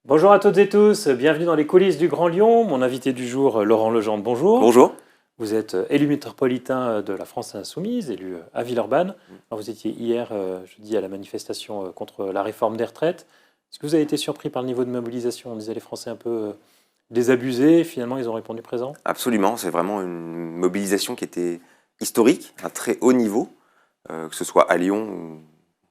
Bonjour à toutes et tous, bienvenue dans les coulisses du Grand Lyon. Mon invité du jour, Laurent Legendre, bonjour. Bonjour. Vous êtes élu métropolitain de la France Insoumise, élu à Villeurbanne. Alors, vous étiez hier, jeudi, à la manifestation contre la réforme des retraites. Est-ce que vous avez été surpris par le niveau de mobilisation? On disait les Français un peu désabusés, finalement ils ont répondu présent. Absolument, c'est vraiment une mobilisation qui était historique, à très haut niveau, que ce soit à Lyon ou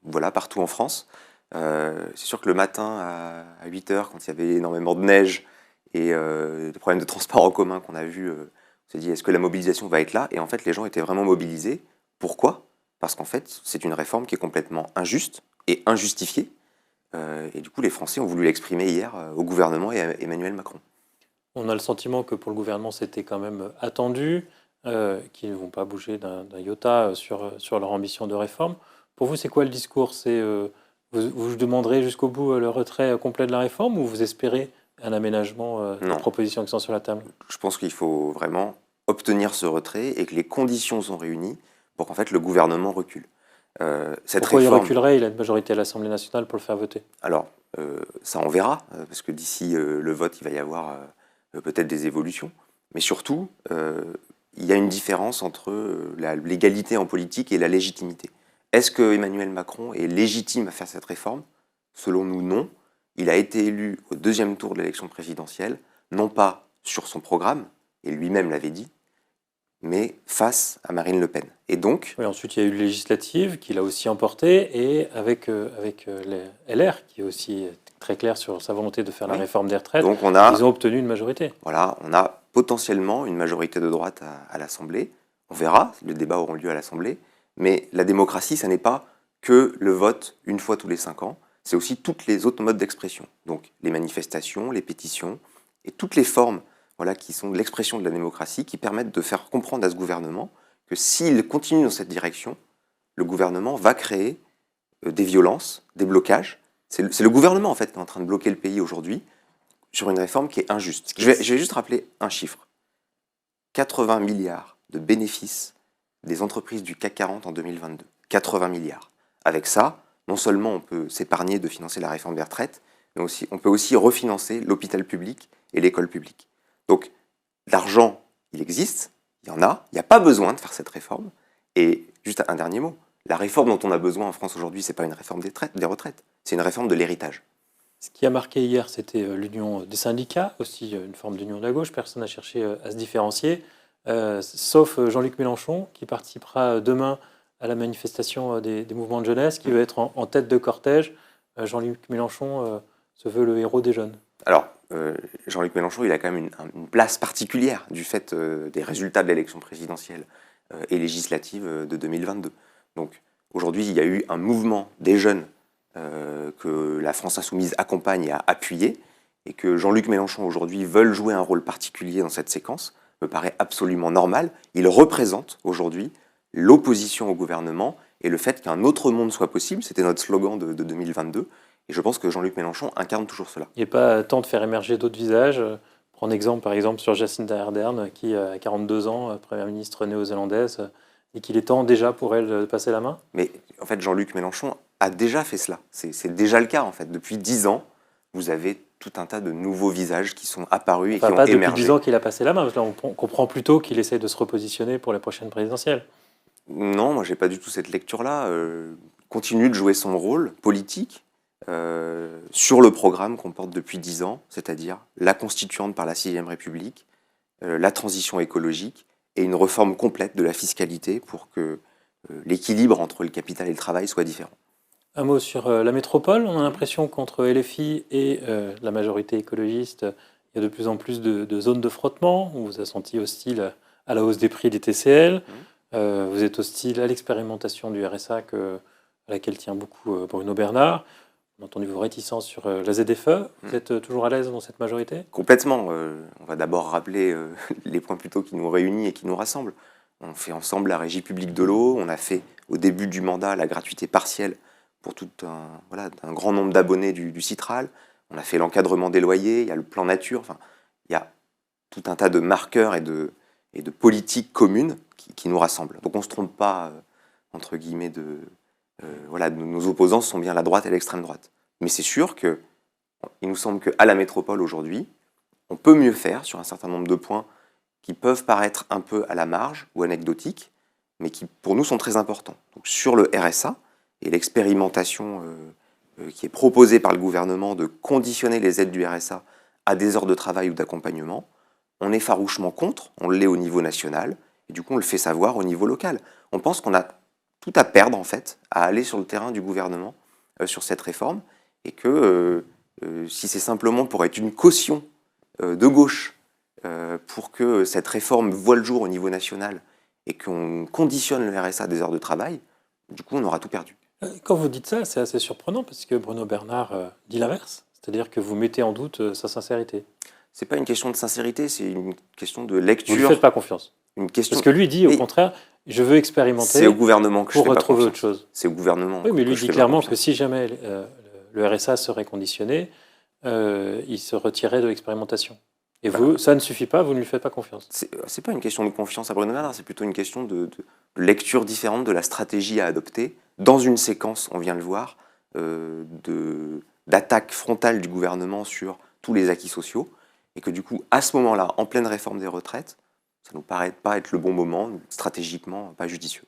voilà, partout en France. C'est sûr que le matin à 8 heures, quand il y avait énormément de neige et des problèmes de transport en commun qu'on a vus, on s'est dit est-ce que la mobilisation va être là? Et en fait, les gens étaient vraiment mobilisés. Pourquoi? Parce qu'en fait, c'est une réforme qui est complètement injuste et injustifiée. Et du coup, les Français ont voulu l'exprimer hier au gouvernement et à Emmanuel Macron. On a le sentiment que pour le gouvernement c'était quand même attendu, qu'ils ne vont pas bouger d'un iota sur leur ambition de réforme. Pour vous, c'est quoi le discours? Vous demanderez jusqu'au bout le retrait complet de la réforme ou vous espérez un aménagement des Non, propositions qui sont sur la table? je pense qu'il faut vraiment obtenir ce retrait et que les conditions sont réunies pour qu'en fait le gouvernement recule. Cette Pourquoi il réforme, reculerait? Il a une majorité à l'Assemblée nationale pour le faire voter. alors ça on verra, parce que d'ici le vote il va y avoir peut-être des évolutions, mais surtout il y a une différence entre la légalité en politique et la légitimité. Est-ce que Emmanuel Macron est légitime à faire cette réforme? Selon nous, non. Il a été élu au deuxième tour de l'élection présidentielle, non pas sur son programme, et lui-même l'avait dit, mais face à Marine Le Pen. Et donc, Oui, ensuite, il y a eu le législative qui l'a aussi emporté et avec les LR qui est aussi très clair sur sa volonté de faire la oui, réforme des retraites, donc ils ont obtenu une majorité. voilà, on a potentiellement une majorité de droite à l'Assemblée. On verra, les débats auront lieu à l'Assemblée. Mais la démocratie, ça n'est pas que le vote une fois tous les 5 ans, c'est aussi toutes les autres modes d'expression. Donc les manifestations, les pétitions et toutes les formes voilà, qui sont l'expression de la démocratie qui permettent de faire comprendre à ce gouvernement que s'il continue dans cette direction, le gouvernement va créer des violences, des blocages. C'est le gouvernement en fait qui est en train de bloquer le pays aujourd'hui sur une réforme qui est injuste. Je vais juste rappeler un chiffre. 80 milliards de bénéfices des entreprises du CAC 40 en 2022. 80 milliards. Avec ça, non seulement on peut s'épargner de financer la réforme des retraites, mais aussi, on peut aussi refinancer l'hôpital public et l'école publique. Donc l'argent, il existe, il y en a, il n'y a pas besoin de faire cette réforme. Et juste un dernier mot, la réforme dont on a besoin en France aujourd'hui, ce n'est pas une réforme des retraites, c'est une réforme de l'héritage. Ce qui a marqué hier, c'était l'union des syndicats, aussi une forme d'union de la gauche. Personne n'a cherché à se différencier, sauf Jean-Luc Mélenchon, qui participera demain à la manifestation des mouvements de jeunesse, qui veut être en tête de cortège. Jean-Luc Mélenchon se veut le héros des jeunes. Alors, Jean-Luc Mélenchon, il a quand même une place particulière du fait des résultats de l'élection présidentielle et législative de 2022. Donc, aujourd'hui, il y a eu un mouvement des jeunes que la France Insoumise accompagne et a appuyé, et que Jean-Luc Mélenchon, aujourd'hui, veuille jouer un rôle particulier dans cette séquence, me paraît absolument normal. Il représente, aujourd'hui, l'opposition au gouvernement et le fait qu'un autre monde soit possible. C'était notre slogan de 2022. Et je pense que Jean-Luc Mélenchon incarne toujours cela. Il n'est pas temps de faire émerger d'autres visages. Prendre exemple, par exemple, sur Jacinda Ardern, qui a 42 ans, première ministre néo-zélandaise, et qu'il est temps déjà pour elle de passer la main. Mais en fait, Jean-Luc Mélenchon a déjà fait cela. C'est déjà le cas, en fait. Depuis 10 ans, vous avez tout un tas de nouveaux visages qui sont apparus et Enfin, qui ont pas depuis 10 émergé. ans qu'il a passé la main, parce que là, on comprend plutôt qu'il essaye de se repositionner pour les prochaines présidentielles. Non, moi, j'ai pas du tout cette lecture-là. Continue de jouer son rôle politique sur le programme qu'on porte depuis 10 ans, c'est-à-dire la constituante par la 6ème République, la transition écologique et une réforme complète de la fiscalité pour que l'équilibre entre le capital et le travail soit différent. Un mot sur la métropole. On a l'impression qu'entre LFI et la majorité écologiste, il y a de plus en plus de zones de frottement. On vous a senti hostile à la hausse des prix des TCL. Vous êtes hostile à l'expérimentation du RSA à laquelle tient beaucoup Bruno Bernard. On a entendu vos réticences sur la ZFE. Vous êtes toujours à l'aise dans cette majorité? Complètement. On va d'abord rappeler les points plutôt qui nous réunissent et qui nous rassemblent. On fait ensemble la régie publique de l'eau. On a fait au début du mandat la gratuité partielle pour tout un grand nombre d'abonnés du Citral. On a fait l'encadrement des loyers. Il y a le plan nature. Enfin, il y a tout un tas de marqueurs et de politiques communes qui nous rassemblent. Donc on ne se trompe pas, entre guillemets, nos opposants sont bien la droite et l'extrême droite. Mais c'est sûr que Il nous semble qu'à la métropole aujourd'hui, on peut mieux faire sur un certain nombre de points qui peuvent paraître un peu à la marge ou anecdotiques, mais qui pour nous sont très importants. Donc, sur le RSA et l'expérimentation qui est proposée par le gouvernement de conditionner les aides du RSA à des heures de travail ou d'accompagnement, on est farouchement contre, on l'est au niveau national, et du coup on le fait savoir au niveau local. On pense qu'on a tout à perdre en fait à aller sur le terrain du gouvernement sur cette réforme, et que si c'est simplement pour être une caution de gauche pour que cette réforme voie le jour au niveau national et qu'on conditionne le RSA à des heures de travail, du coup on aura tout perdu. Quand vous dites ça, c'est assez surprenant parce que Bruno Bernard dit l'inverse, c'est-à-dire que vous mettez en doute sa sincérité. C'est pas une question de sincérité, c'est une question de Vous ne lecture. lui faites pas confiance. Une question... Parce que lui dit au contraire, je veux expérimenter C'est au gouvernement que je pour fais pas retrouver confiance. autre chose. C'est au gouvernement. Oui, mais que lui je dit fais pas clairement confiance. que si jamais le RSA serait conditionné, il se retirait de l'expérimentation. Et vous, ça ne suffit pas, vous ne lui faites pas confiance. C'est pas une question de confiance à Bruno Bernard, c'est plutôt une question de lecture différente de la stratégie à adopter dans une séquence, on vient de le voir, d'attaque frontale du gouvernement sur tous les acquis sociaux, et que du coup, à ce moment-là, en pleine réforme des retraites, ça nous paraît pas être le bon moment, stratégiquement pas judicieux.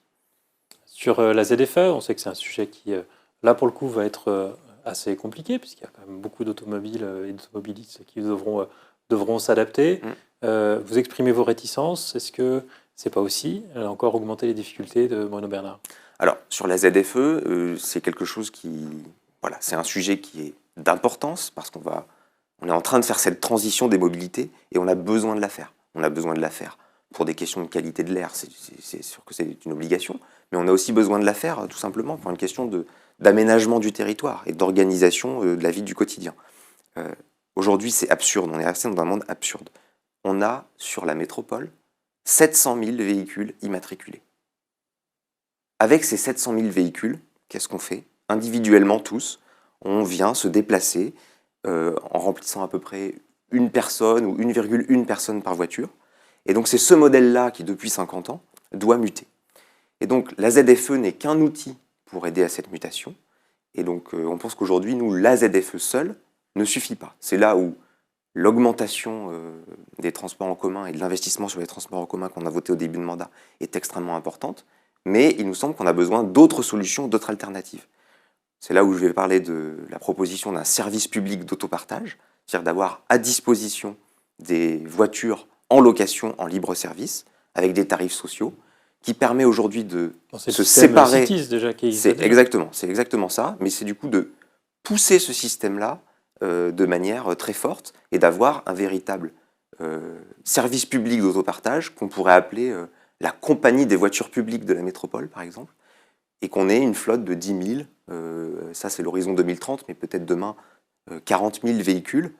Sur la ZFE, on sait que c'est un sujet qui, là pour le coup, va être assez compliqué, puisqu'il y a quand même beaucoup d'automobiles et d'automobilistes qui devront s'adapter. Vous exprimez vos réticences. Est-ce que c'est pas aussi, là encore, augmenter les difficultés de Bruno Bernard? Alors, sur la ZFE, c'est quelque chose qui... Voilà, c'est un sujet qui est d'importance, parce on est en train de faire cette transition des mobilités, et on a besoin de la faire. On a besoin de la faire pour des questions de qualité de l'air, c'est sûr que c'est une obligation, mais on a aussi besoin de la faire tout simplement pour une question d'aménagement du territoire et d'organisation de la vie du quotidien. Aujourd'hui, c'est absurde, on est resté dans un monde absurde. On a, sur la métropole, 700 000 véhicules immatriculés. Avec ces 700 000 véhicules, qu'est-ce qu'on fait? Individuellement, tous, on vient se déplacer en remplissant à peu près une personne ou 1,1 personne par voiture. Et donc, c'est ce modèle-là qui, depuis 50 ans, doit muter. Et donc, la ZFE n'est qu'un outil pour aider à cette mutation. Et donc, on pense qu'aujourd'hui, nous, la ZFE seule ne suffit pas. C'est là où l'augmentation des transports en commun et de l'investissement sur les transports en commun qu'on a voté au début de mandat est extrêmement importante. Mais il nous semble qu'on a besoin d'autres solutions, d'autres alternatives. C'est là où je vais parler de la proposition d'un service public d'autopartage, c'est-à-dire d'avoir à disposition des voitures en location, en libre service, avec des tarifs sociaux, qui permet aujourd'hui de se séparer. Cities déjà qui c'est exactement ça, mais c'est du coup de pousser ce système-là de manière très forte et d'avoir un véritable service public d'autopartage qu'on pourrait appeler la compagnie des voitures publiques de la métropole, par exemple, et qu'on ait une flotte de 10 000, ça c'est l'horizon 2030, mais peut-être demain 40 000 véhicules,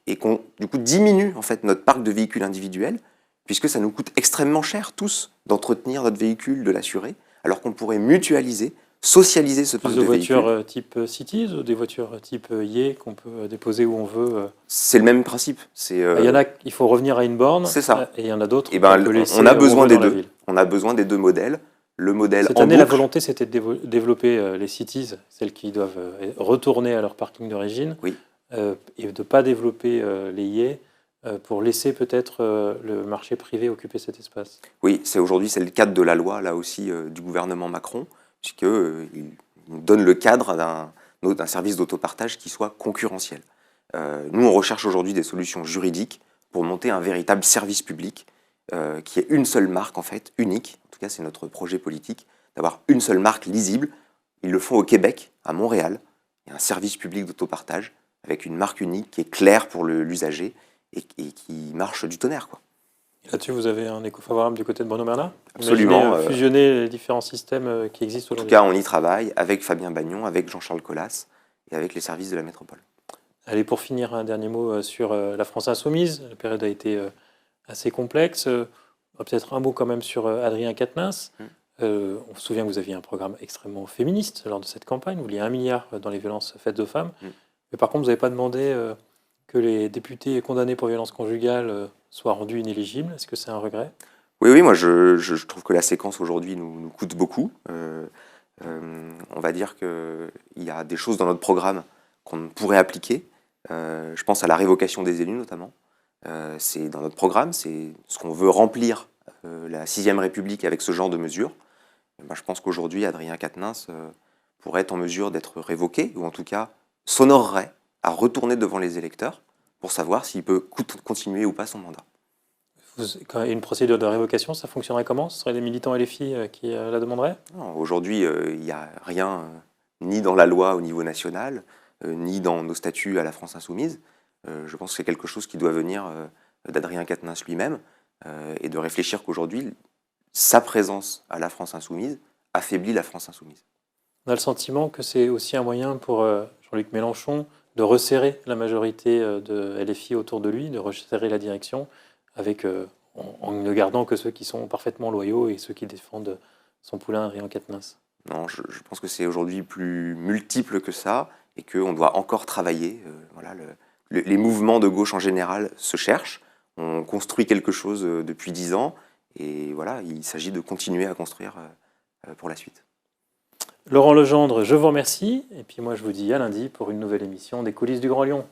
et qu'on du coup diminue en fait notre parc de véhicules individuels, puisque ça nous coûte extrêmement cher tous d'entretenir notre véhicule, de l'assurer, alors qu'on pourrait mutualiser, socialiser ce parc de véhicules. Des voitures type Cities ou des voitures type Yé qu'on peut déposer où on veut? C'est le même principe. Il y en a, il faut revenir à une borne. C'est ça. Et il y en a d'autres. Et ben, on a besoin des deux. On a besoin des deux modèles. Le modèle Cette année, la volonté, c'était de développer les cities, celles qui doivent retourner à leur parking d'origine, oui. Et de ne pas développer les yés pour laisser peut-être le marché privé occuper cet espace. Oui, aujourd'hui, c'est le cadre de la loi, là aussi, du gouvernement Macron, puisqu'il nous donne le cadre d'un service d'autopartage qui soit concurrentiel. Nous, on recherche aujourd'hui des solutions juridiques pour monter un véritable service public qui est une seule marque, en fait, unique. En tout cas, c'est notre projet politique, d'avoir une seule marque lisible. Ils le font au Québec, à Montréal. Il y a un service public d'autopartage avec une marque unique qui est claire pour l'usager et qui marche du tonnerre, quoi. Là-dessus, vous avez un écho favorable du côté de Bruno Bernard? Absolument. Fusionner les différents systèmes qui existent aujourd'hui. En tout cas, on y travaille avec Fabien Bagnon, avec Jean-Charles Collas et avec les services de la métropole. Être pour finir, un dernier mot sur la France insoumise. La période a été assez complexe. Peut-être un mot quand même sur Adrien Quatennens. On se souvient que vous aviez un programme extrêmement féministe lors de cette campagne. Vous vouliez 1 milliard dans les violences faites aux femmes. Mais par contre, vous n'avez pas demandé que les députés condamnés pour violence conjugale soient rendus inéligibles. Est-ce que c'est un regret? Oui, moi je trouve que la séquence aujourd'hui nous coûte beaucoup. On va dire qu'il y a des choses dans notre programme qu'on pourrait appliquer. Je pense à la révocation des élus notamment. C'est dans notre programme, c'est ce qu'on veut remplir la 6ème République avec ce genre de mesures. Je pense qu'aujourd'hui, Adrien Quatennens pourrait être en mesure d'être révoqué, ou en tout cas s'honorerait à retourner devant les électeurs pour savoir s'il peut continuer ou pas son mandat. Une procédure de révocation, ça fonctionnerait comment? Ce seraient les militants LFI qui la demanderaient? Aujourd'hui, il n'y a rien ni dans la loi au niveau national, ni dans nos statuts à la France Insoumise. Je pense que c'est quelque chose qui doit venir d'Adrien Quatennens lui-même et de réfléchir qu'aujourd'hui, sa présence à la France Insoumise affaiblit la France Insoumise. On a le sentiment que c'est aussi un moyen pour Jean-Luc Mélenchon de resserrer la majorité de LFI autour de lui, de resserrer la direction, avec, en ne gardant que ceux qui sont parfaitement loyaux et ceux qui défendent son poulain Adrien Quatennens. Non, je pense que c'est aujourd'hui plus multiple que ça et qu'on doit encore travailler. Les mouvements de gauche en général se cherchent. On construit quelque chose depuis 10 ans et voilà, il s'agit de continuer à construire pour la suite. Laurent Legendre, je vous remercie. Et puis moi, je vous dis à lundi pour une nouvelle émission des coulisses du Grand Lyon.